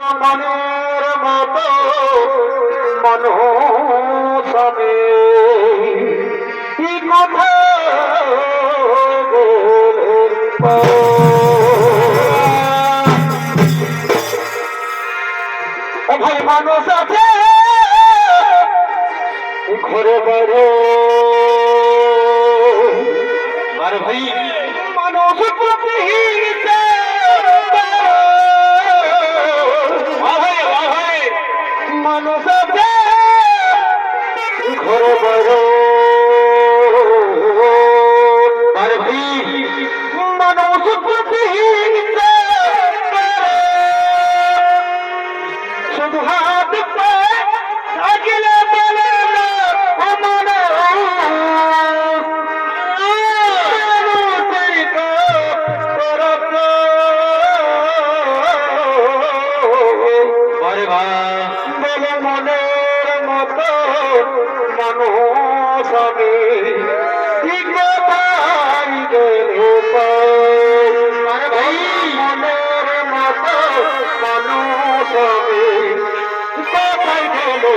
মনের মতো মনসামে কি কথা ভাই মানুষ আছে ঘরে বাড়ে আর ভাই মানুষ প্রতিহীন মানুষ আছে ঘরে বাড়ে আর ভাই মানুষ প্রতিহীন শুধু হাত আগলে বলে আমার বলে মনের মতো মানুষ আমি কোথায় গেলে ভাই মনের মতো মানুষ আমি কোথায় গেলে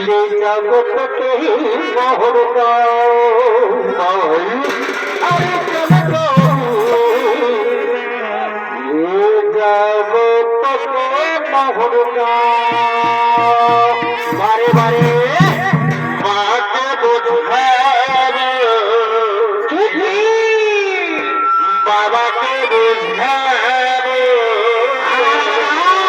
যে জগৎকে মোহর দাও আরে কেন যে জগৎকে মোহর দাও বারে বারে মাকে বুঝাবে বাবাকে বুঝাবে আরে কেন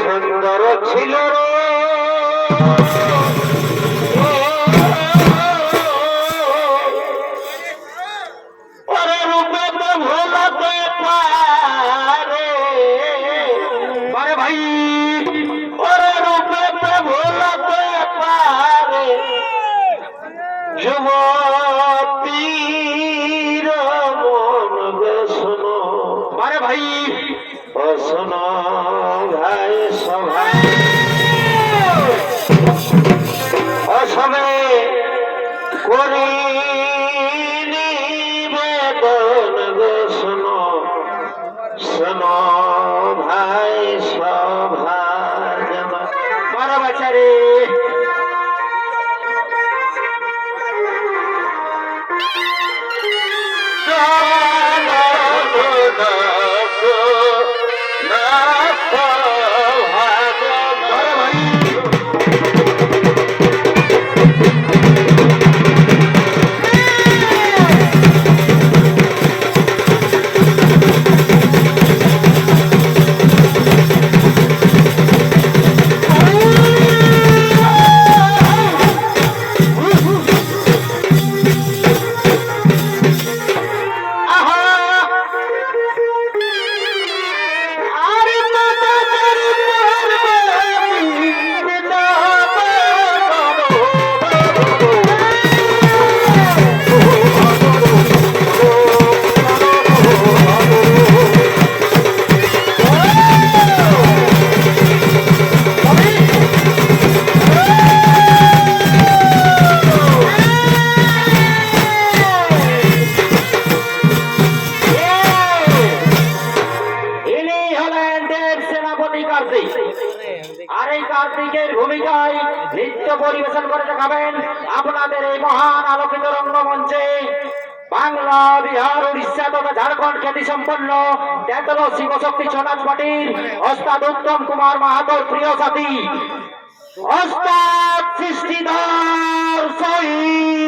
সুন্দর ছিল ভাই ওরে রূপে ভোলাতে পারে যুবতীর মন বেসন আরে ভাই ও শোনো ভাই সবাই অসমে করি নিবেদন গো শোনো শোনো ভাই সভা বড় বাচ্চারে এই কার্তিকের ভূমিকায় নৃত্য পরিবেশন করে দেখাবেন আপনাদের এই মহান আলোকিত রঙ্গমঞ্চে বাংলা, বিহার, উড়িষ্যা তথা ঝাড়খণ্ড খ্যাতি সম্পন্ন তেতল শিবশক্তি ছৌ নাচ পার্টির ওস্তাদ উত্তম কুমার মাহাতোর প্রিয় সাথী ওস্তাদ সৃষ্টিধর শহীদ।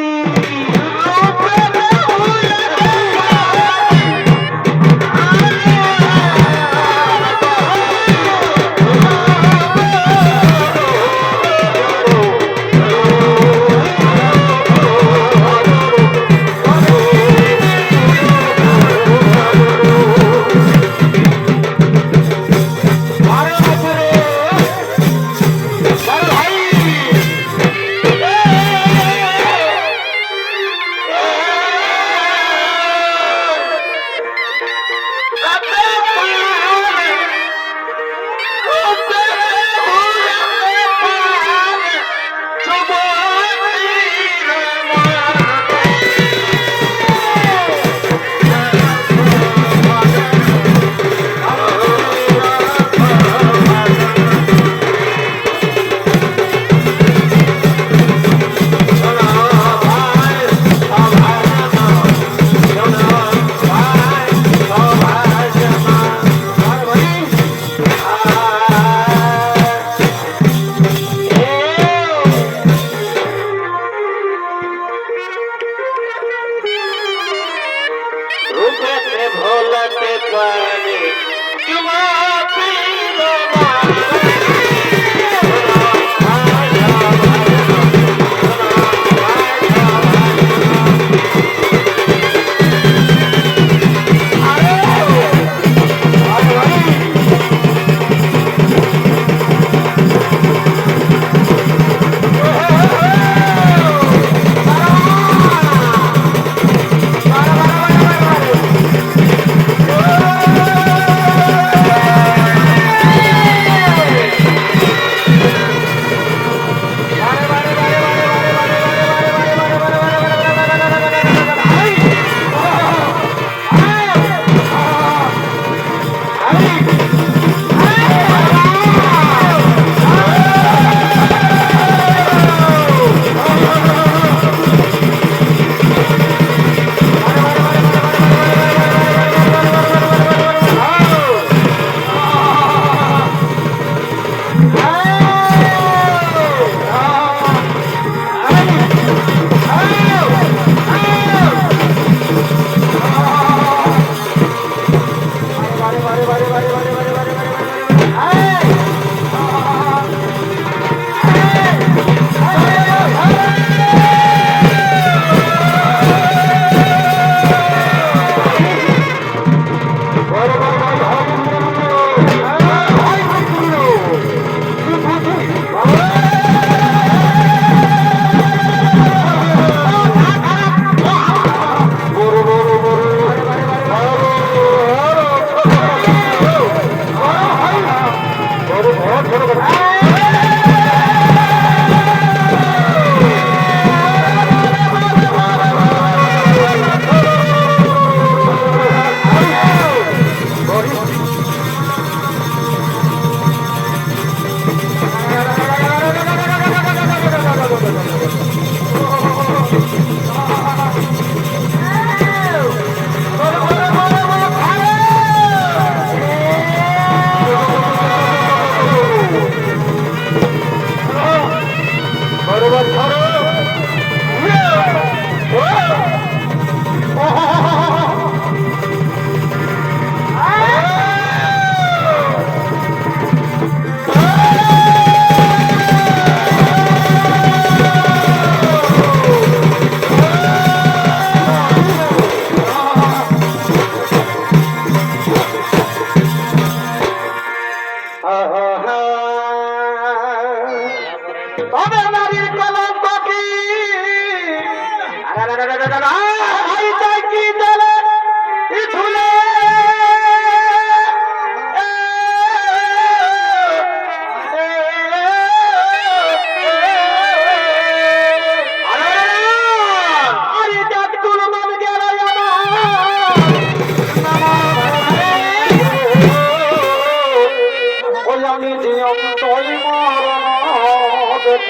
তবে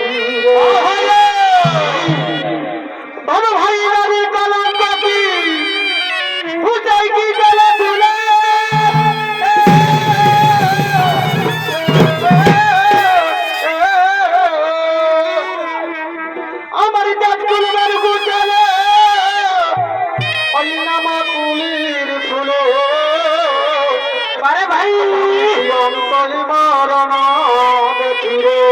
ভাই রাজি কালাম বাকি উঠাই কি গলা তুলে আমার জাত কুলবার গুটালে অন্নামা কুলির ফুলে আরে ভাই অন্তর মরণ দেখিরে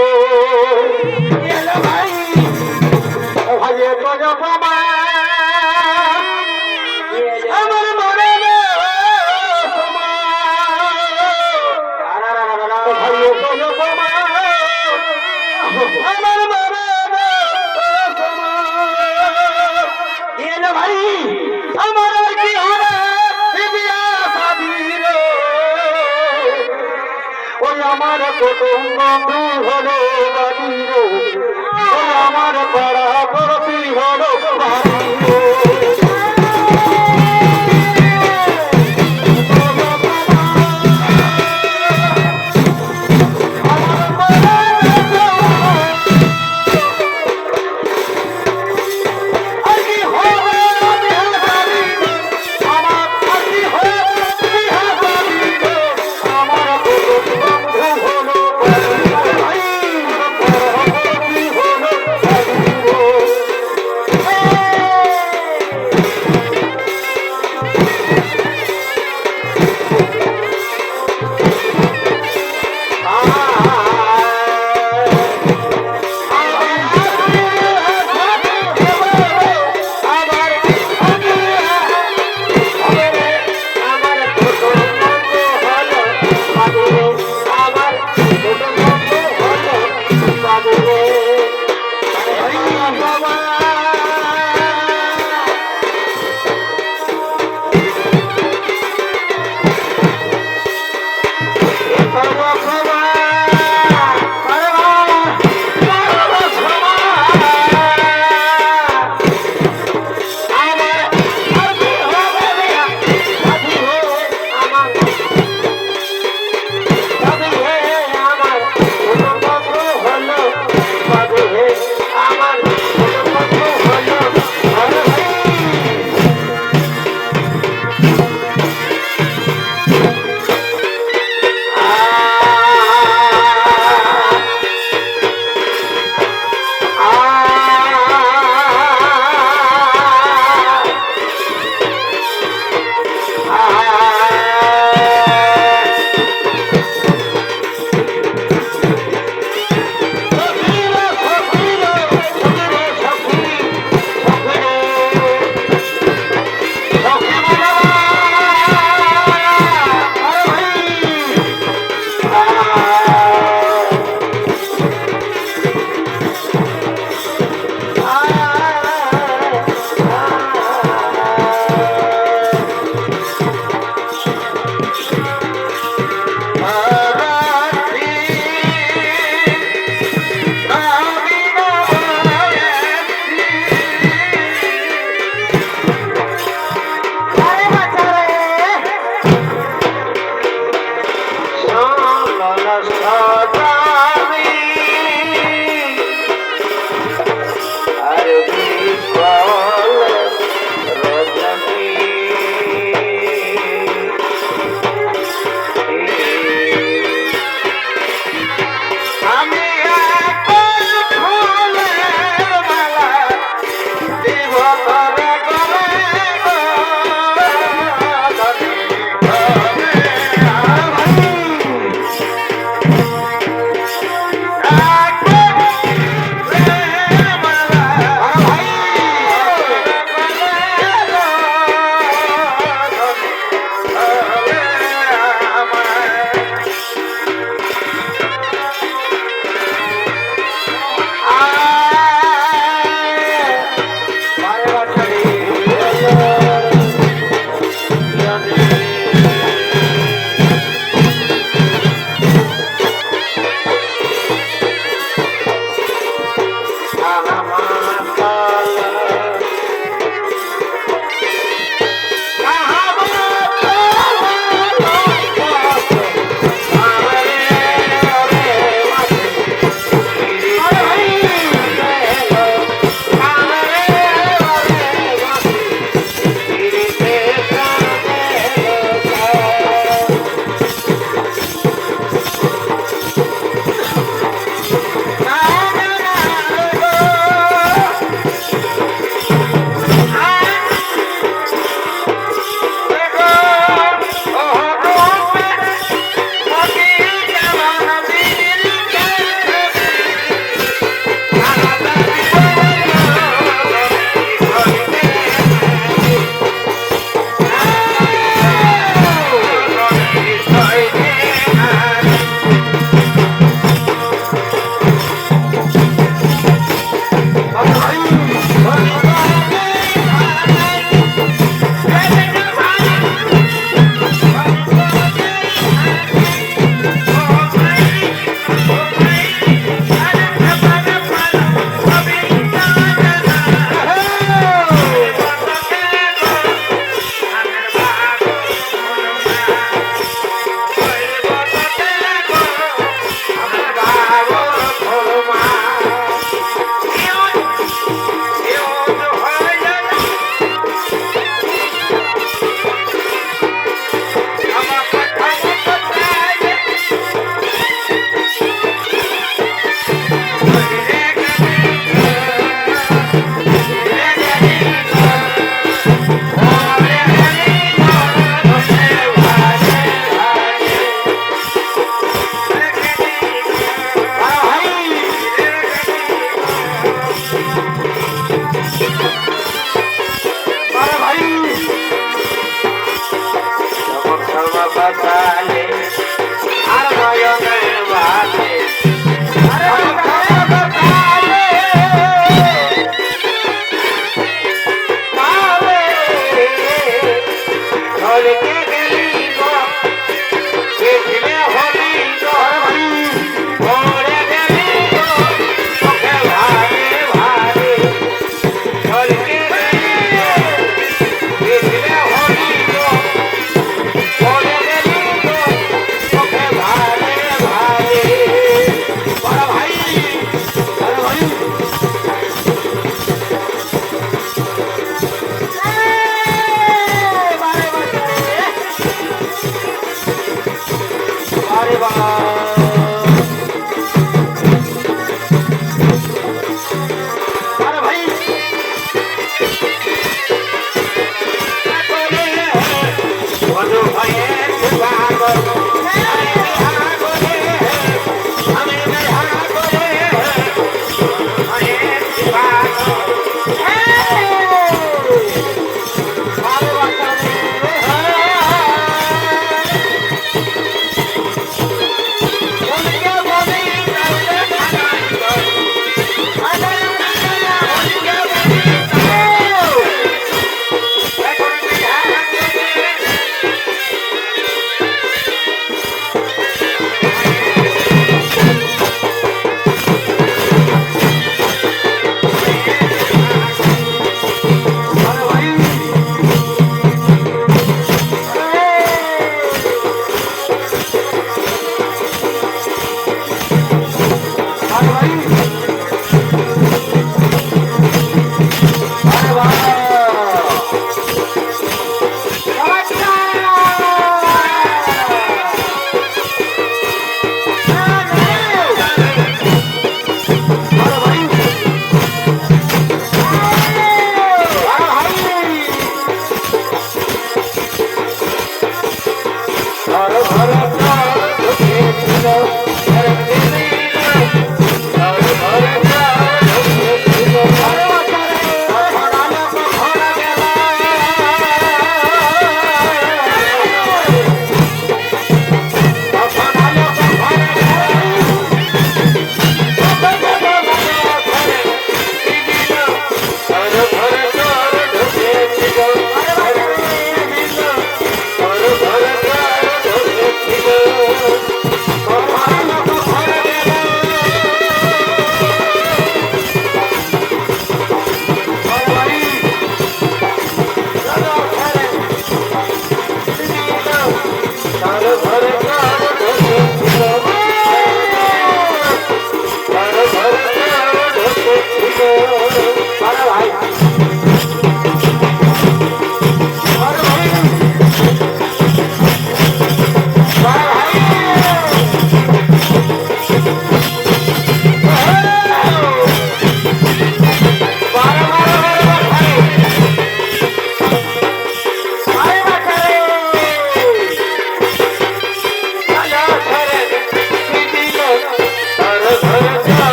এলো ভাই ও ভাই তো জপমা আমার মনে ভাই তো জপমা আমার মনে এলো ভাই আমার কি হবে ওই আমার কুটুম বন্ধু হলো বাড়ির ওই আমার পাড়া পড়তি হলো বাড়ির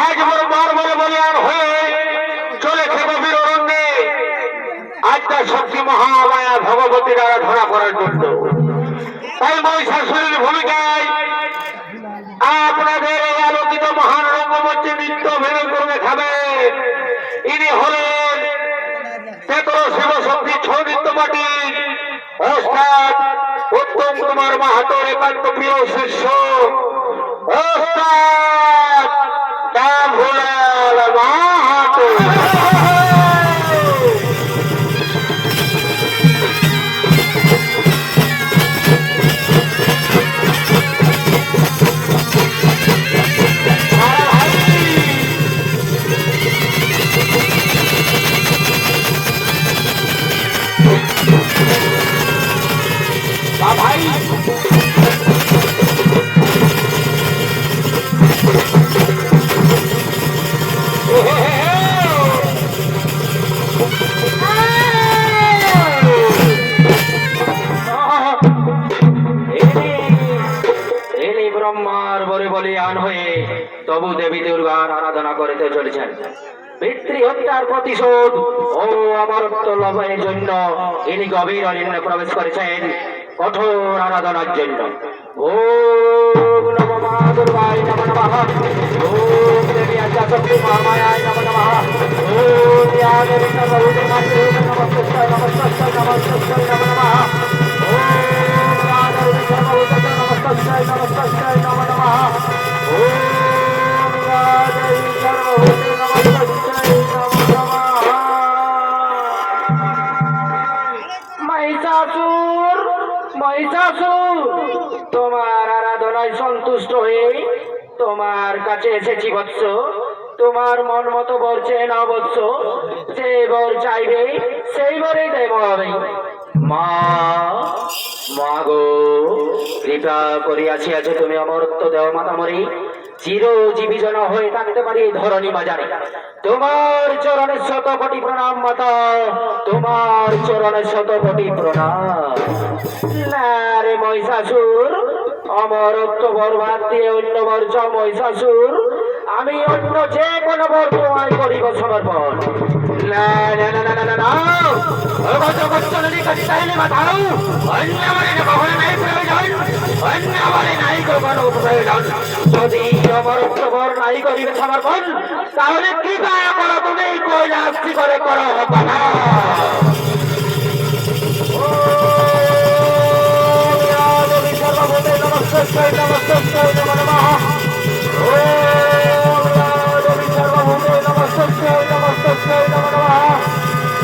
আজ বড় বড় বলিয়ান হয়ে চলেছে গভীর অরণ্যে আজটা শক্তি মহামায়া ভগবতীর আরাধনা করার জন্য। তাই মহিষাসুরের ভূমিকায় আপনাদের এই আলোকিত মহান রঙ্গমঞ্চে নৃত্য অভিনয় করে দেখাবে ইনি হলেন তেতর শিব শক্তি ছৌ নৃত্য পার্টি ওস্তাদ উত্তম কুমার মাহাতোর একান্ত প্রিয় শিষ্য ওস্তাদ দামোদর মাহাতো। ভাই ব্রহ্মার বলে বলিয়ান হয়ে তবু দেবী দুর্গার আরাধনা করিতে চলেছেন। পিতৃ হত্যার প্রতিশোধ ও অমরত্ব লাভের জন্য ইনি গভীর অরণ্যে প্রবেশ করেছেন কঠোর আরাধনার জন্য। ওম নমো মা দুর্গায় নমো নমঃ। ওম দেবী আদ্যাশক্তি মহামায়ায় নমো নমঃ। ওম ইয়া দেবী সর্বভূতে মাতৃরূপে নমস্তুভ্যং নমস্তুভ্যং নমস্তুভ্যং নমো নমঃ। ওম ইয়া দেবী সর্বভূতে নমস্তুভ্যং নমস্তুভ্যং নমো নমঃ। ওম ইয়া দেবী সর্বভূতে নমস্তুভ্যং নমো নমঃ। মহিষাসুর মহিষাসুর তোমার আরাধনায় সন্তুষ্ট হয়ে তোমার কাছে এসেছি বৎস। তোমার মন মতো বর চেয়ে নাও বৎস। যে বর চাইবে সেই বরেই দেব হবে। মা গো কৃপা করিয়াছি আছে তুমি অমরত্ব দেও মাতামরি। চিরজীবী জন হয়ে থাকতে পারি ধরণী বাজারে। তোমার চরণে শতকোটি প্রণাম মাতা, তোমার চরণে শতকোটি প্রণাম। না রে মহিষাসুর, অমরত্ব বরবাদ দিয়ে অন্য বর চাও মহিষাসুর। আমি অন্য যে কোনো বর তোমায় করিব সমর্পণ। না না না না না না না যদি অমরত্ব বর নাই করিবে সমর্পণ তাহলে কৃপা করো তুমি কৈলাসী করে করো বাধা। সর্বভূতে নমস্তুভ্যং নমস্তুভ্যং নমো নমঃ। ওম দেবী সর্বভূতে নমস্তুভ্যং নমস্তুভ্যং নমো নমঃ।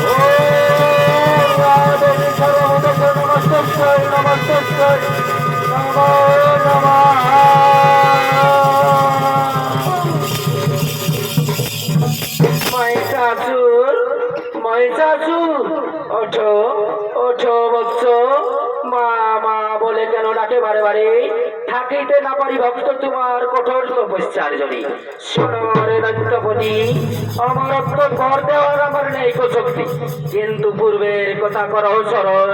ওম দেবী সর্বভূতে নমস্তুভ্যং নমস্তুভ্যং নমো নমঃ। মহিষাসুর মহিষাসুর ওঠো ওঠো বৎস। মা মা বলে কেন ডাকে বারে বারে? থাকিতে না পারি ভক্ত তোমার কঠোর তপস্যার জন্য। শোনো রে দৈত্যপতি, অমরত্ব কর দেওয়ার আমার নেই শক্তি, কিন্তু পূর্বের কথা করো স্মরণ।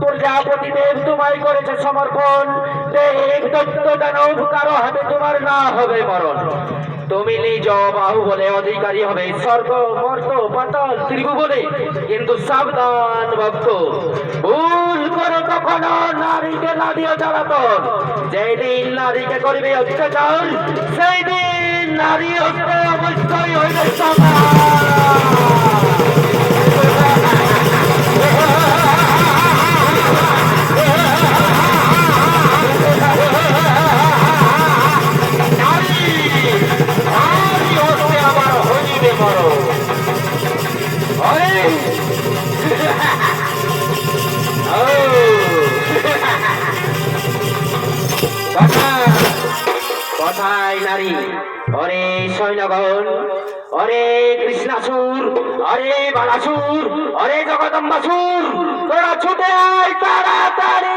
প্রজাপতি দেব তোমায় করেছে সমর্পণ। দেব দত্ত দানব কারো হাতে তোমার না হবে মরণ। তুমি নিজ বাহুবলে অধিকারী হবে স্বর্গ মর্ত পাতাল ত্রিভুবনে। কিন্তু সাবধান ভক্ত, ভুল করে কখনো নারীকে না দিও জ্বালাতন। যেই দিন নারীকে করবে অত্যাচার সেই দিন নারী হত্যা অবশ্যই হইবে কথায় নারী। অরে সৈন্যগণ, অরে কৃষ্ণাসুর, অরে বালাসুর, অরে জগদম্বাসুর, তোরা ছুটে আয় তাড়াতাড়ি।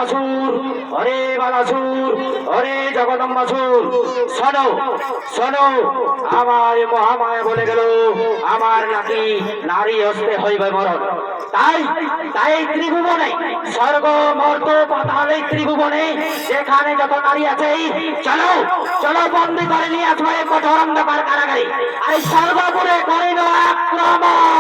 মহিষাসুর, ওরে বালাসুর, ওরে জগদম্বাসুর, শোনো শোনো, আমার মহামায়া বলে গেল আমার নাকি নারী হস্তে হইবে মরণ। তাই তাই ত্রিভুবনে স্বর্গ মর্ত পাতাল এই ত্রিভুবনে যেখানে যত নারী আছে, চলো চলো বন্দি করে নিয়ে আসবো এই কঠোর অন্ধকার কারাগারে। এই সর্বপুরে করিল আক্রমণ।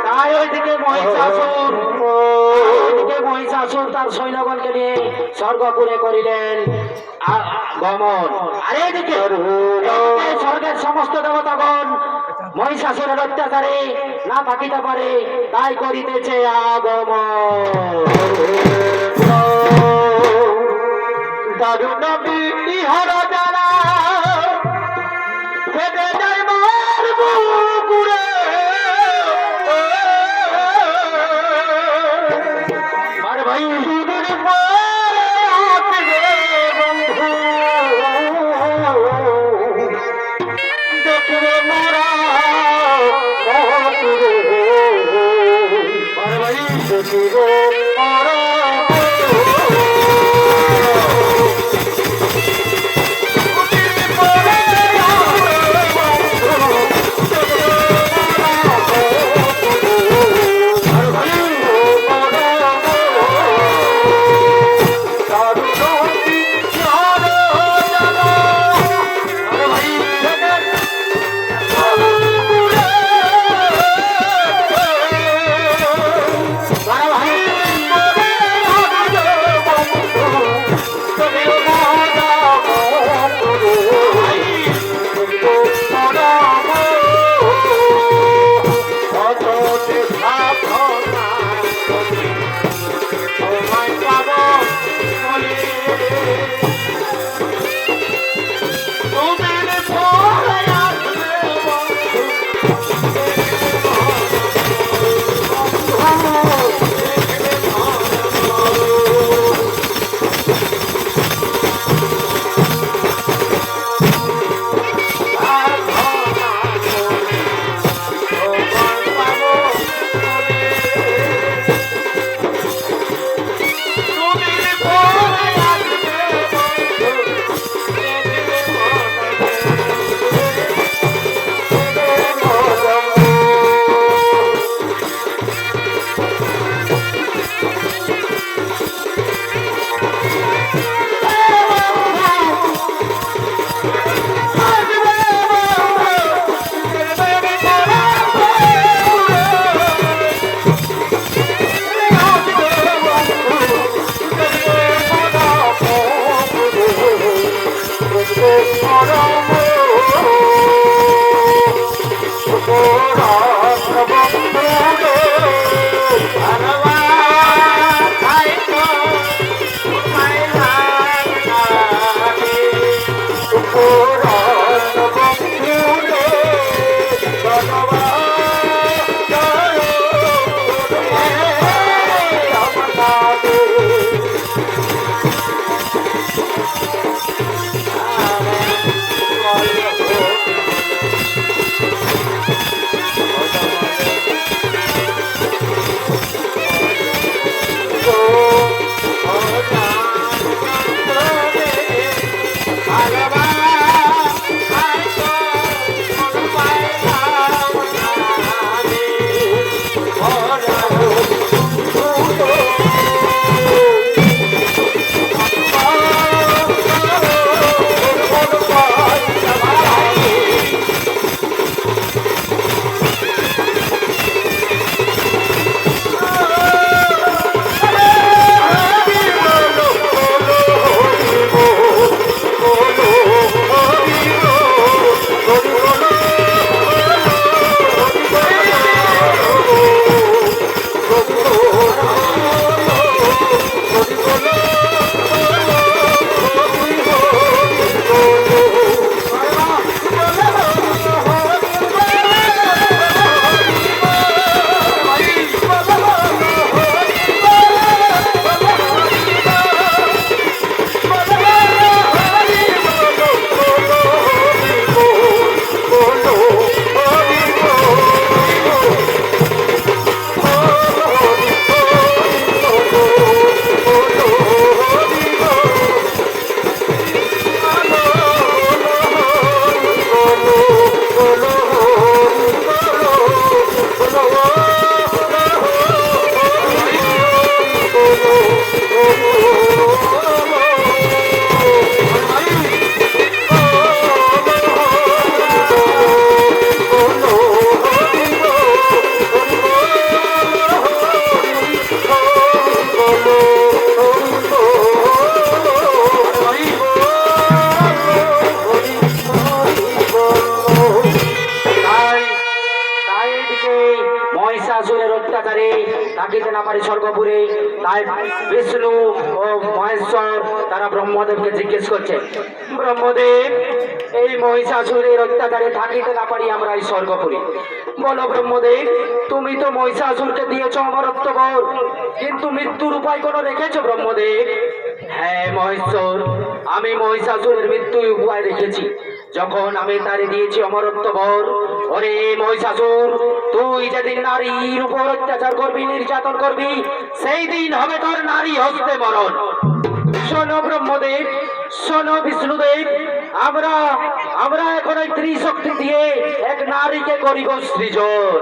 তাই ওইদিকে মহিষাসুর তার সৈন্যগণকে নিয়ে স্বর্গপুরে করিলেন গমন। আর এইদিকে স্বর্গের সমস্ত দেবতাগণ মহিষাসুরের অত্যাচারে না থাকিতে পারে, তাই করিতেছে আগমন। দারুণ বিহার যারা ফেটে যায় মার বুকুরে, আর ভাই দুদিন পরে আসবে বন্ধু, দেখবে মোরা মহাপুরে, আর ভাই দেখবে মোরা মহিষাসুরের অত্যাচারে থাকিতে না পারি স্বর্গপুরে, তাই বিষ্ণু ও মহেশ্বর তারা ব্রহ্মদেবকে জিজ্ঞেস করছে, ব্রহ্মদেব এই মহিষাসুরের অত্যাচারে থাকিতে না পারি আমরা এই স্বর্গপুরে, বলো ব্রহ্মদেব তুমি তো মহিষাসুরকে দিয়েছ অমরত্ব বর, কিন্তু মৃত্যুর উপায় কোনো রেখেছো ব্রহ্মদেব? হ্যাঁ মহেশ্বর, আমি মহিষাসুরের মৃত্যুর উপায় রেখেছি। যখন আমি তারে দিয়েছি অমরত্ব বর, ওরে মহিষাসুর তুই যেদিন নারীর উপর অত্যাচার করবি, নির্যাতন করবি, সেই দিন হবে তোর নারী হস্তে মরণ। শোনো ব্রহ্মদেব, শোনো বিষ্ণুদেব, আমরা আমরা এখন ওই ত্রিশক্তি দিয়ে এক নারীকে করিব সৃজন।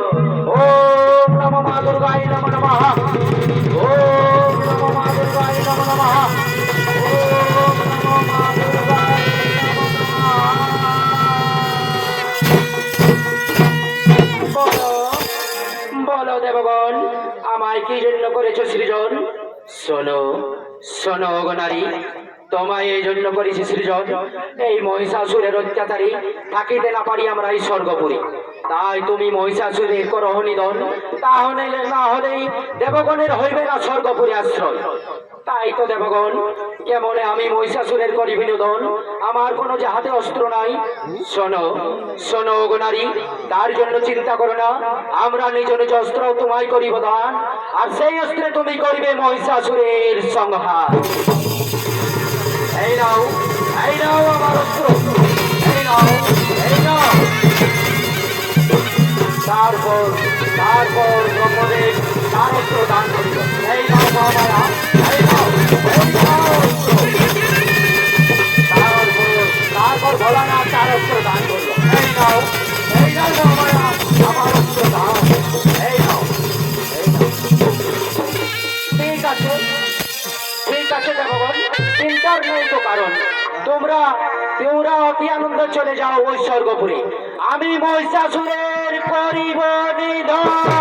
ওম নমো মা দুর্গায় নমো নমঃ, ওম নমো মা দুর্গায় নমো নমঃ, ওম নমো মা দুর্গায় নমো নমঃ। বলো বলো দেবগণ, আমায় কি জন্য করেছো সৃজন? শোনো শোনো গো নারী, তোমায় এই জন্য করেছি সৃজন, এই মহিষাসুরের অত্যাচারী থাকিতে না পারি আমরা এই স্বর্গপুরে, তাই তুমি মহিষাসুরের করহ নিধন, তাহলে না হলেই দেবগণের হইবে না স্বর্গপুরে আশ্রয়। তাই তো দেবগণ, কেমনে আমি মহিষাসুরের করি বিনোদন, আমার কোনো যে হাতে অস্ত্র নাই। শোনো শোনো গো নারী, তার জন্য চিন্তা করো না, আমরা নিজ নিজ অস্ত্র তোমায় করিব দান, আর সেই অস্ত্রে তুমি করিবে মহিষাসুরের সংহার। এই নাও আমার অস্ত্র, এই নাও এই নাও। তারপর তারপর ব্রহ্মদেব তার অস্ত্র দান করিল। এই নাও মহামায়া, এই নাও এই নাও অস্ত্র। তারপর ভোলানাথ তার অস্ত্র দান করল। এই নাও মহামায়া আমার অস্ত্র দান, এই নাও এই নাও। ঠিক আছে ঠিক আছে দেবগণ, চিন্তার নেই তো কারণ, তোমরা তোমরা অতি আনন্দ চলে যাও ওই স্বর্গপুরে, আমি মহিষাসুরের করিব নিধন।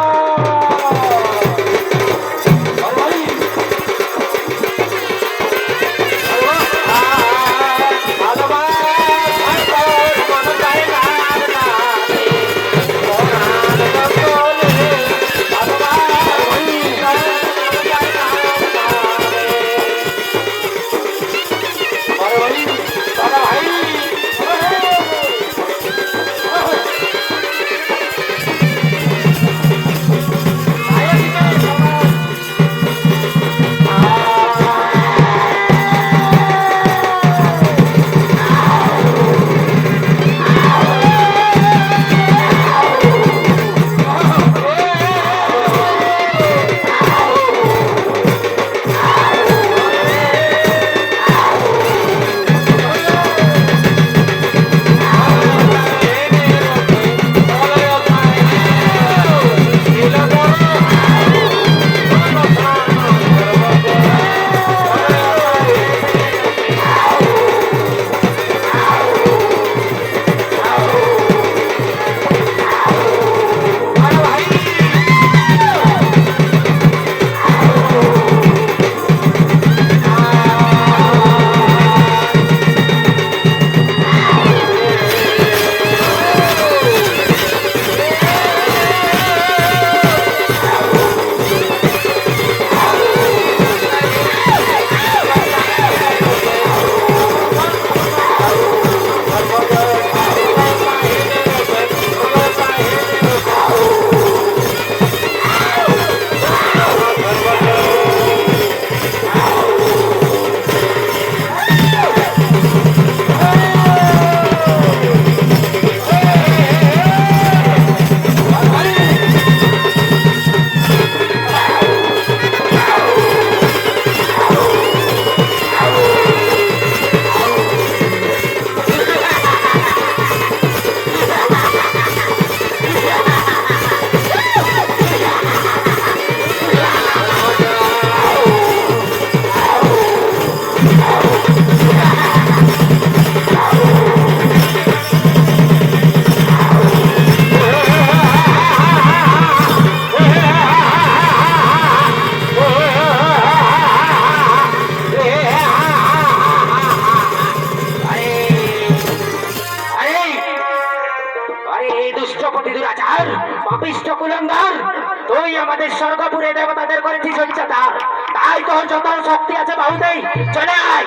আমাদের স্বর্গপুরে দেবতাদের করেছিস অত্যাচার, তাই তোর যত শক্তি আছে বাহুতেই চলে আয়।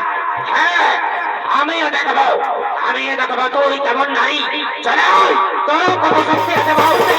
হ্যাঁ, আমিও দেখাবো, তুই কেমন নারী। চলে আয়, তোর কত শক্তি আছে বাহুতে।